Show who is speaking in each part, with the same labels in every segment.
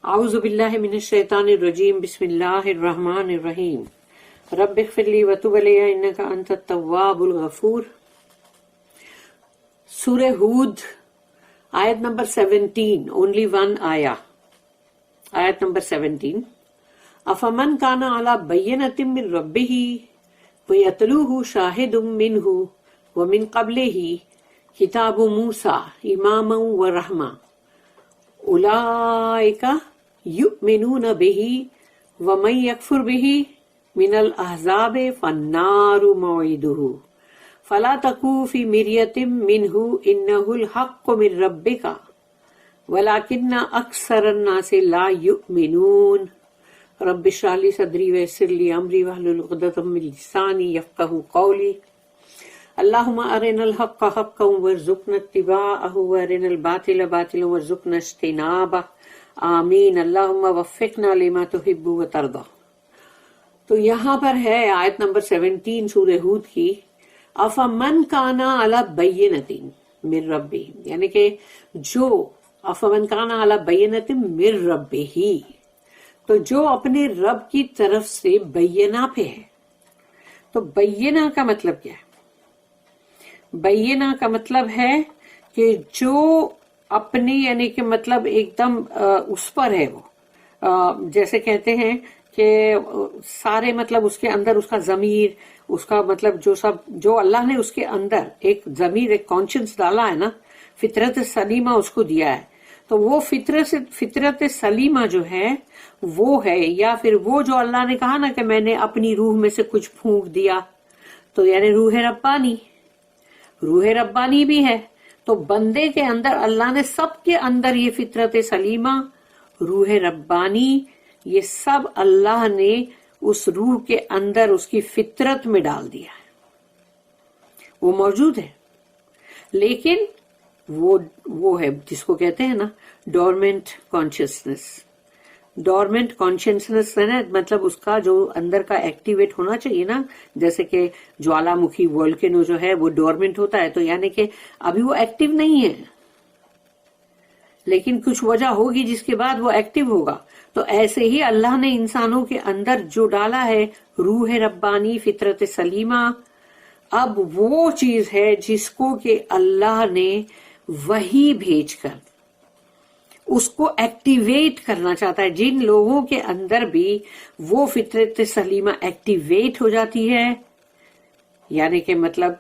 Speaker 1: اعوذ باللہ من الشیطان الرجیم بسم اللہ الرحمن الرحیم رب اغفر لی وتب علی انک انت التواب الغفور. سورہ ہود آیت نمبر 17, only one آیا. آیت نمبر 17. افمن کان علی بینۃ من ربہ ویتلوہ شاہد منہ ومن قبلہ کتاب موسیٰ اماما ورحمہ اولئک یؤمنون بہ ومن یکفر بہ من الاحزاب فالنار موعدہ فلا تکو فی مریۃ منہ انہ الحق من ربک ولکن اکثر الناس لا یؤمنون. رب اشرح لی صدری ویسر لی امری واحلل عقدۃ من لسانی یفقہوا قولی. اللہم ارنا الحق حقا وارزقنا اتباعہ وارنا الباطل باطلا وارزقنا اجتنابہ. آمین. اللہم وفقنا لما تحب وترضى. تو یہاں پر ہے آیت نمبر 17 سورہ ہود کی. افمن کان علی بینۃ من ربہ، یعنی کہ جو افمن کان علی بینۃ من ربہ، تو جو اپنے رب کی طرف سے بینہ پہ ہے. تو بینہ کا مطلب کیا ہے؟ بینہ کا مطلب ہے کہ جو اپنی یعنی کہ مطلب ایک دم اس پر ہے، وہ جیسے کہتے ہیں کہ سارے مطلب اس کے اندر اس کا ضمیر، اس کا مطلب جو اللہ نے اس کے اندر ایک ضمیر، ایک کانشنس ڈالا ہے نا، فطرت سلیمہ اس کو دیا ہے. تو وہ فطرت سلیمہ جو ہے وہ ہے، یا پھر وہ جو اللہ نے کہا نا کہ میں نے اپنی روح میں سے کچھ پھونک دیا، تو یعنی روح ربانی بھی ہے. تو بندے کے اندر اللہ نے سب کے اندر یہ فطرت سلیمہ، روح ربانی، یہ سب اللہ نے اس روح کے اندر اس کی فطرت میں ڈال دیا ہے. وہ موجود ہے، لیکن وہ ہے جس کو کہتے ہیں نا ڈورمنٹ کانشیسنس. ڈورمنٹ کانشیسنس ہے نا، مطلب اس کا جو اندر کا ایکٹیویٹ ہونا چاہیے نا، جیسے کہ جوالا مکھی وولکینو جو ہے وہ ڈورمنٹ ہوتا ہے، تو یعنی کہ ابھی وہ ایکٹیو نہیں ہے، لیکن کچھ وجہ ہوگی جس کے بعد وہ ایکٹیو ہوگا. تو ایسے ہی اللہ نے انسانوں کے اندر جو ڈالا ہے روح ربانی، فطرت سلیمہ، اب وہ چیز ہے جس کو کہ اللہ نے وحی بھیج کر اس کو ایکٹیویٹ کرنا چاہتا ہے. جن لوگوں کے اندر بھی وہ فطرت سلیمہ ایکٹیویٹ ہو جاتی ہے، یعنی کہ مطلب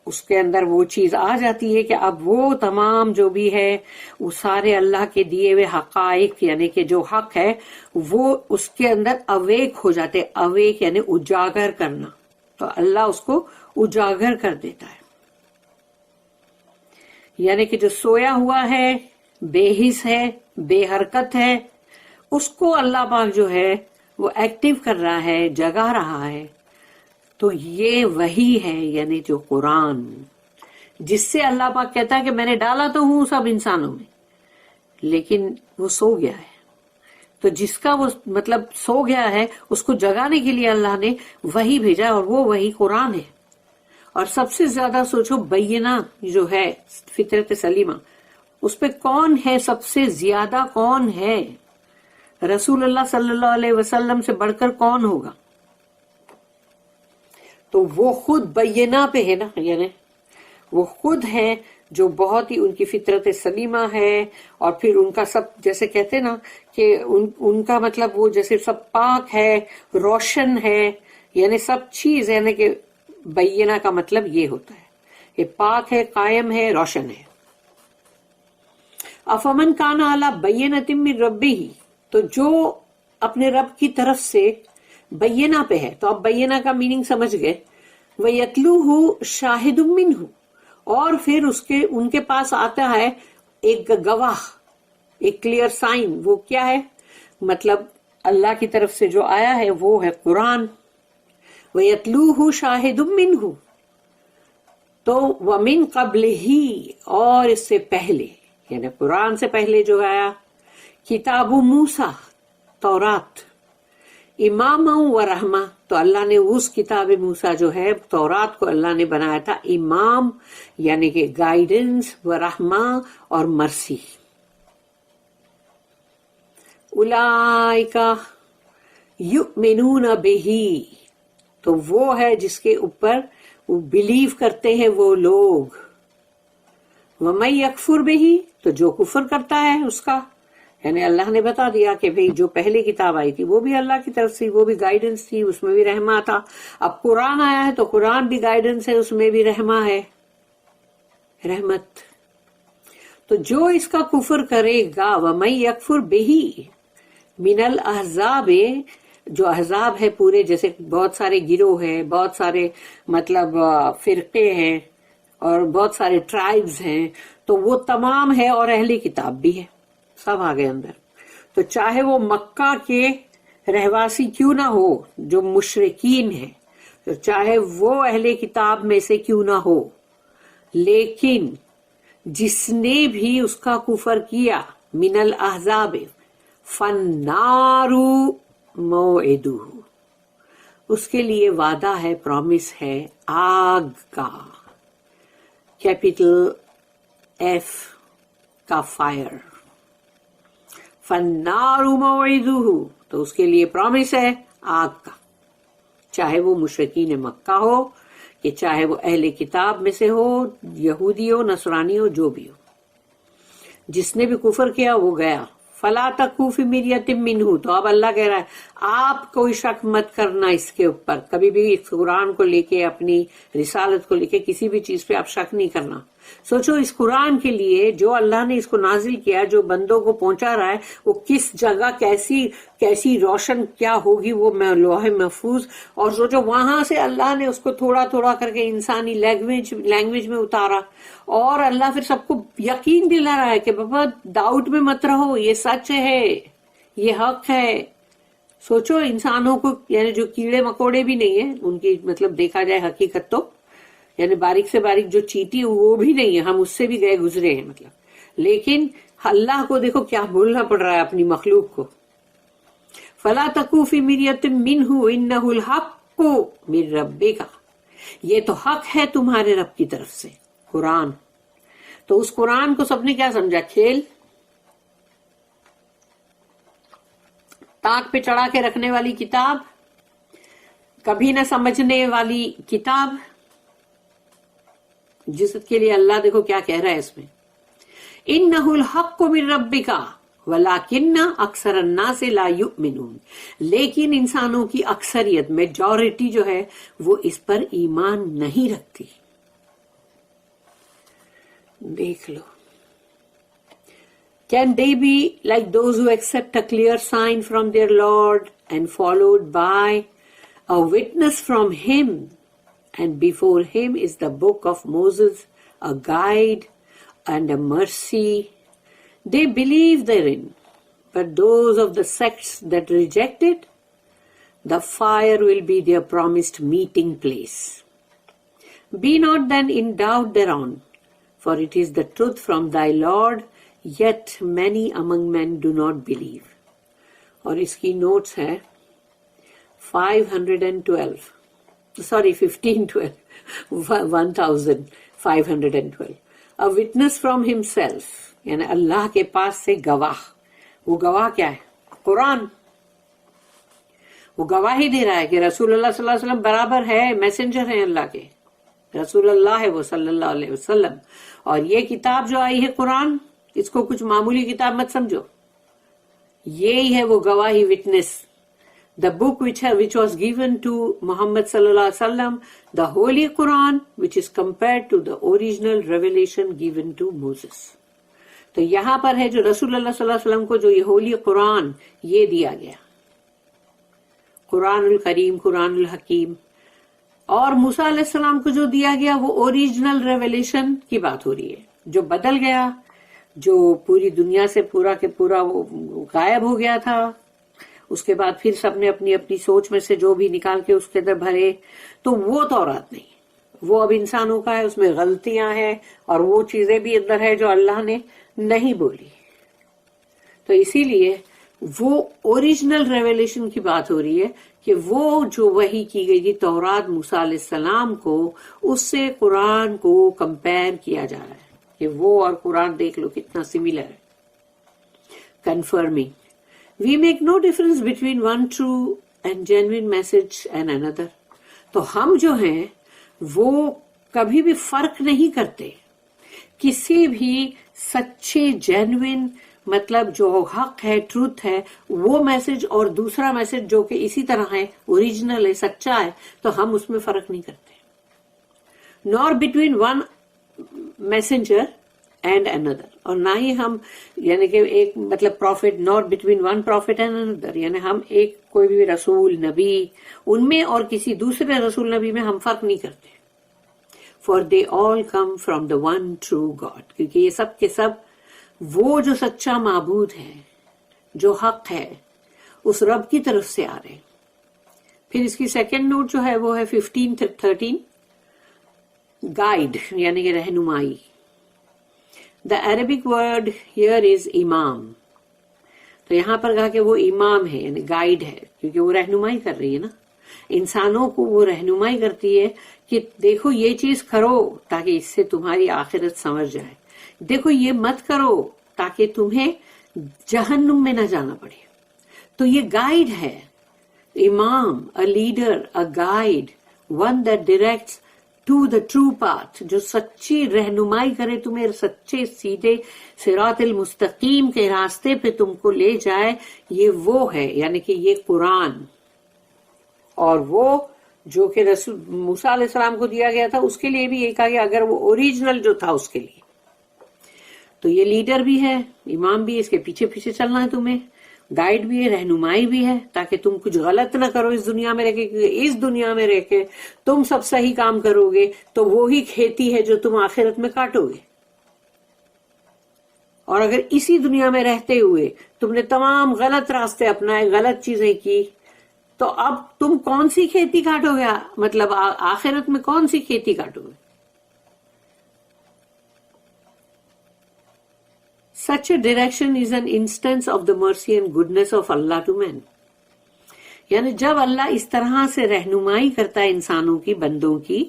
Speaker 1: اس کے اندر وہ چیز آ جاتی ہے کہ اب وہ تمام جو بھی ہے وہ سارے اللہ کے دیے ہوئے حقائق، یعنی کہ جو حق ہے وہ اس کے اندر اویک ہو جاتے. اویک یعنی اجاگر کرنا، تو اللہ اس کو اجاگر کر دیتا ہے. یعنی کہ جو سویا ہوا ہے، بے حس ہے، بے حرکت ہے، اس کو اللہ پاک جو ہے وہ ایکٹیو کر رہا ہے، جگا رہا ہے. تو یہ وہی ہے، یعنی جو قرآن، جس سے اللہ پاک کہتا ہے کہ میں نے ڈالا تو ہوں سب انسانوں میں، لیکن وہ سو گیا ہے. تو جس کا وہ مطلب سو گیا ہے اس کو جگانے کے لیے اللہ نے وہی بھیجا، اور وہ وہی قرآن ہے. اور سب سے زیادہ سوچو بینہ جو ہے فطرت سلیمہ، اس پہ کون ہے سب سے زیادہ؟ کون ہے؟ رسول اللہ صلی اللہ علیہ وسلم سے بڑھ کر کون ہوگا؟ تو وہ خود بینہ پہ ہے نا، یعنی وہ خود ہے جو بہت ہی ان کی فطرت سلیمہ ہے. اور پھر ان کا سب جیسے کہتے نا کہ ان کا مطلب وہ جیسے سب پاک ہے، روشن ہے، یعنی سب چیز، یعنی کہ بینہ کا مطلب یہ ہوتا ہے کہ پاک ہے، قائم ہے، روشن ہے. افمن کان علی بینۃ من ربہ، تو جو اپنے رب کی طرف سے بینہ پہ ہے. تو اب بینہ کا میننگ سمجھ گئے. وَيَتْلُوهُ شَاهِدٌ مِّنْهُ، اور پھر ان کے پاس آتا ہے ایک گواہ، ایک کلیئر سائن. وہ کیا ہے؟ مطلب اللہ کی طرف سے جو آیا ہے وہ ہے قرآن. وَيَتْلُوهُ شَاهِدٌ مِّنْهُ، تو وَمِن قَبْلِهِ، اور اس سے پہلے یعنی قرآن سے پہلے جو آیا کتاب موسیٰ، تورات، امام و رحمہ. تو اللہ نے اس کتاب موسیٰ جو ہے تورات کو اللہ نے بنایا تھا امام، یعنی کہ گائیڈنس، و رحمہ اور مرسی. اولئک یؤمنون بہ، تو وہ ہے جس کے اوپر وہ بلیو کرتے ہیں وہ لوگ. وَمَن یکفر بہ، تو جو کفر کرتا ہے اس کا، یعنی اللہ نے بتا دیا کہ بھئی جو پہلے کتاب آئی تھی وہ بھی اللہ کی طرف سے، وہ بھی گائیڈنس تھی، اس میں بھی رحمہ تھا. اب قرآن آیا ہے تو قرآن بھی گائیڈنس ہے، اس میں بھی رحمہ ہے، رحمت. تو جو اس کا کفر کرے گا، وَمَن یکفر بہ من الاحزاب، جو احزاب ہے پورے، جیسے بہت سارے گروہ ہیں، بہت سارے مطلب فرقے ہیں اور بہت سارے ٹرائبز ہیں، تو وہ تمام ہے اور اہل کتاب بھی ہے، سب آگے اندر. تو چاہے وہ مکہ کے رہواسی کیوں نہ ہو جو مشرکین ہیں، تو چاہے وہ اہل کتاب میں سے کیوں نہ ہو، لیکن جس نے بھی اس کا کفر کیا، من الاحزاب فالنار موعدہ، اس کے لیے وعدہ ہے، پرومس ہے آگ کا، کیپیٹل ایف کا فائر. فالنار موعدہ، تو اس کے لیے پرومس ہے آگ کا، چاہے وہ مشرکین مکہ ہو کہ چاہے وہ اہل کتاب میں سے ہو، یہودی ہو، نصرانی ہو، جو بھی ہو، جس نے بھی کفر کیا وہ گیا. فلا تکو فی مریۃ منہ، تو اب اللہ کہہ رہا ہے آپ کوئی شک مت کرنا اس کے اوپر، کبھی بھی اس قرآن کو لے کے، اپنی رسالت کو لے کے کسی بھی چیز پہ آپ شک نہیں کرنا. سوچو اس قرآن کے لیے جو اللہ نے اس کو نازل کیا، جو بندوں کو پہنچا رہا ہے، وہ کس جگہ کیسی روشن کیا ہوگی، وہ لوح محفوظ. اور سوچو وہاں سے اللہ نے اس کو تھوڑا تھوڑا کر کے انسانی لینگویج میں اتارا، اور اللہ پھر سب کو یقین دلا رہا ہے کہ بابا ڈاؤٹ میں مت رہو، یہ سچ ہے، یہ حق ہے. سوچو انسانوں کو، یعنی جو کیڑے مکوڑے بھی نہیں ہیں ان کی، مطلب دیکھا جائے حقیقت تو، یعنی باریک سے باریک جو چیٹی وہ بھی نہیں ہے، ہم اس سے بھی گئے گزرے ہیں مطلب، لیکن اللہ کو دیکھو کیا بولنا پڑ رہا ہے اپنی مخلوق کو. فلا تکو فی مریۃ منہ انہ الحق من ربک، یہ تو حق ہے تمہارے رب کی طرف سے، قرآن. تو اس قرآن کو سب نے کیا سمجھا؟ کھیل، تاک پہ چڑھا کے رکھنے والی کتاب، کبھی نہ سمجھنے والی کتاب، جس کے لیے اللہ دیکھو کیا کہہ رہا ہے اس میں، انہ الحق من ربک ولکن اکثر الناس لا یؤمنون، لیکن انسانوں کی اکثریت، میجورٹی جو ہے وہ اس پر ایمان نہیں رکھتی. دیکھ لو. Can they be like those who accept a clear sign from their Lord and followed by a witness from him, and before him is the book of Moses, a guide and a mercy? They believe therein, but those of the sects that reject it, the fire will be their promised meeting place. Be not then in doubt thereon, for it is the truth from thy Lord, yet many among men do not believe. اور اس کی notice ہے 1512. A witness from himself، یعنی اللہ کے پاس سے گواہ. وہ گواہ کیا ہے؟ قرآن. وہ گواہی دے رہا ہے کہ رسول اللہ صلی اللہ علیہ وسلم برابر ہے، میسنجر ہیں اللہ کے، رسول اللہ ہے وہ صلی اللہ علیہ وسلم. اور یہ کتاب جو آئی ہے قرآن، اس کو کچھ معمولی کتاب مت سمجھو، یہی ہے وہ گواہی، witness. The book which was given to Muhammad sallallahu alaihi wasallam, the Holy Quran, which is compared to the original revelation given to Moses. تو یہاں پر ہے جو رسول اللہ صلی اللہ علیہ وسلم کو جو یہ ہولی قرآن یہ دیا گیا، قرآن الکریم، قرآن الحکیم. اور موسیٰ علیہ السلام کو جو دیا گیا وہ اوریجنل ریویلیشن کی بات ہو رہی ہے، جو بدل گیا، جو پوری دنیا سے پورا کے پورا وہ غائب ہو گیا تھا. اس کے بعد پھر سب نے اپنی اپنی سوچ میں سے جو بھی نکال کے اس کے اندر بھرے، تو وہ تورات نہیں، وہ اب انسانوں کا ہے، اس میں غلطیاں ہیں اور وہ چیزیں بھی اندر ہے جو اللہ نے نہیں بولی. تو اسی لیے وہ اوریجنل ریویلیشن کی بات ہو رہی ہے کہ وہ جو وحی کی گئی تھی تورات موسیٰ علیہ السلام کو، اس سے قرآن کو کمپیئر کیا جا رہا ہے کہ وہ اور قرآن دیکھ لو کتنا سملر ہے. Confirming We make no difference between one true and genuine message and another. تو ہم جو ہیں وہ کبھی بھی فرق نہیں کرتے کسی بھی سچے جینوئن مطلب جو حق ہے ٹروتھ ہے وہ میسج اور دوسرا میسج جو کہ اسی طرح ہے اوریجنل ہے سچا ہے تو ہم اس میں فرق نہیں کرتے. Nor between one messenger and اندر اور نہ ہی ہم یعنی کہ ایک مطلب profit nor between one profit and اندر یعنی ہم ایک کوئی بھی رسول نبی ان میں اور کسی دوسرے رسول نبی میں ہم فرق نہیں کرتے. For they all come from the one true God کیونکہ یہ سب کے سب وہ جو سچا معبود ہے جو حق ہے اس رب کی طرف سے آ رہے ہیں. پھر اس کی سیکنڈ نوٹ جو ہے وہ ہے 15:13 گائیڈ یعنی کہ رہنمائی. The Arabic word here is امام. تو یہاں پر کہا کہ وہ امام ہے یعنی گائیڈ ہے کیونکہ وہ رہنمائی کر رہی ہے نا انسانوں کو. وہ رہنمائی کرتی ہے کہ دیکھو یہ چیز کرو تاکہ اس سے تمہاری آخرت سنور جائے, دیکھو یہ مت کرو تاکہ تمہیں جہنم میں نہ جانا پڑے. تو یہ گائیڈ ہے, امام, a leader, a guide, one that directs to the true path, جو سچی رہنمائی کرے تمہیں سچے سیدھے صراط المستقیم کے راستے پہ تم کو لے جائے. یہ وہ ہے یعنی کہ یہ قرآن اور وہ جو کہ رسول موسیٰ علیہ السلام کو دیا گیا تھا اس کے لیے بھی یہ کہا کہ اگر وہ اوریجنل جو تھا اس کے لیے. تو یہ لیڈر بھی ہے, امام بھی ہے, اس کے پیچھے پیچھے چلنا ہے تمہیں, گائیڈ بھی ہے, رہنمائی بھی ہے تاکہ تم کچھ غلط نہ کرو اس دنیا میں رہ کے, کیونکہ اس دنیا میں رہ کے تم سب صحیح کام کرو گے تو وہی کھیتی ہے جو تم آخرت میں کاٹو گے. اور اگر اسی دنیا میں رہتے ہوئے تم نے تمام غلط راستے اپنائے, غلط چیزیں کی, تو اب تم کون سی کھیتی کاٹو گے, مطلب آخرت میں کون سی کھیتی کاٹو گے. Such a direction is an instance of the mercy and goodness of Allah to men. یعنی جب اللہ اس طرح سے رہنمائی کرتا ہے انسانوں کی, بندوں کی,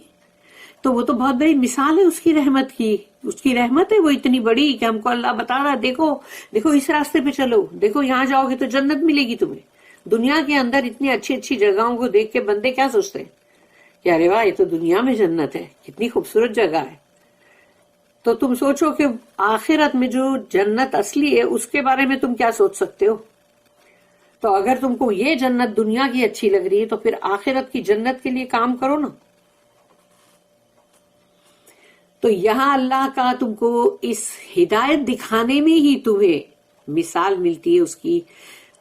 Speaker 1: تو وہ تو بہت بڑی مثال ہے اس کی رحمت کی. اس کی رحمت ہے وہ اتنی بڑی کہ ہم کو اللہ بتا رہا دیکھو دیکھو اس راستے پہ چلو, دیکھو یہاں جاؤ گے تو جنت ملے گی تمہیں. دنیا کے اندر اتنی اچھی اچھی جگہوں کو دیکھ کے بندے کیا سوچتے ہیں کہ ارے واہ یہ تو دنیا میں جنت ہے, کتنی خوبصورت جگہ ہے. تو تم سوچو کہ آخرت میں جو جنت اصلی ہے اس کے بارے میں تم کیا سوچ سکتے ہو. تو اگر تم کو یہ جنت دنیا کی اچھی لگ رہی ہے تو پھر آخرت کی جنت کے لیے کام کرو نا. تو یہاں اللہ کا تم کو اس ہدایت دکھانے میں ہی تمہیں مثال ملتی ہے اس کی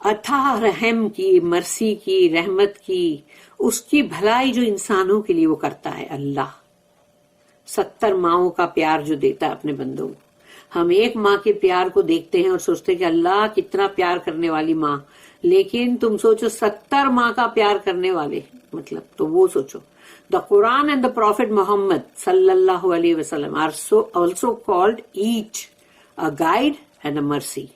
Speaker 1: اتھاہ رحم کی, مرسی کی, رحمت کی, اس کی بھلائی جو انسانوں کے لیے وہ کرتا ہے. اللہ 70 ماؤں کا پیار جو دیتا ہے اپنے بندوں کو. ہم ایک ماں کے پیار کو دیکھتے ہیں اور سوچتے ہیں کہ اللہ کتنا پیار کرنے والی ماں, لیکن تم سوچو 70 ماں کا پیار کرنے والے مطلب, تو وہ سوچو. The Quran and the Prophet Muhammad sallallahu alaihi wasallam are also called each a guide and a mercy.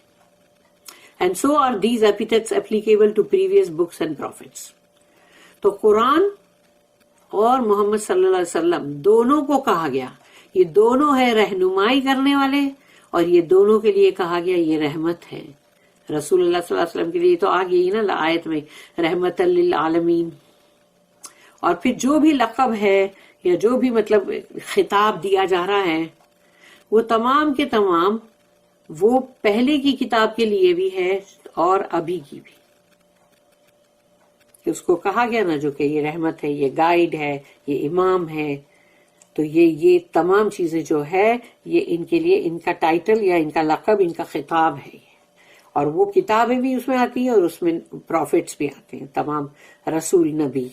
Speaker 1: And so are these epithets applicable to previous books and prophets. تو قرآن اور محمد صلی اللہ علیہ وسلم دونوں کو کہا گیا, یہ دونوں ہے رہنمائی کرنے والے, اور یہ دونوں کے لیے کہا گیا یہ رحمت ہے. رسول اللہ صلی اللہ علیہ وسلم کے لیے تو آ گئی نا آیت میں رحمت للعالمین. اور پھر جو بھی لقب ہے یا جو بھی مطلب خطاب دیا جا رہا ہے وہ تمام کے تمام وہ پہلے کی کتاب کے لیے بھی ہے اور ابھی کی بھی. کہ اس کو کہا گیا نا جو کہ یہ رحمت ہے, یہ گائیڈ ہے, یہ امام ہے. تو یہ تمام چیزیں جو ہے یہ ان کے لیے ان کا ٹائٹل یا ان کا لقب, ان کا خطاب ہے. اور وہ کتابیں بھی اس میں آتی ہیں اور اس میں پروفٹس بھی آتے ہیں, تمام رسول نبی.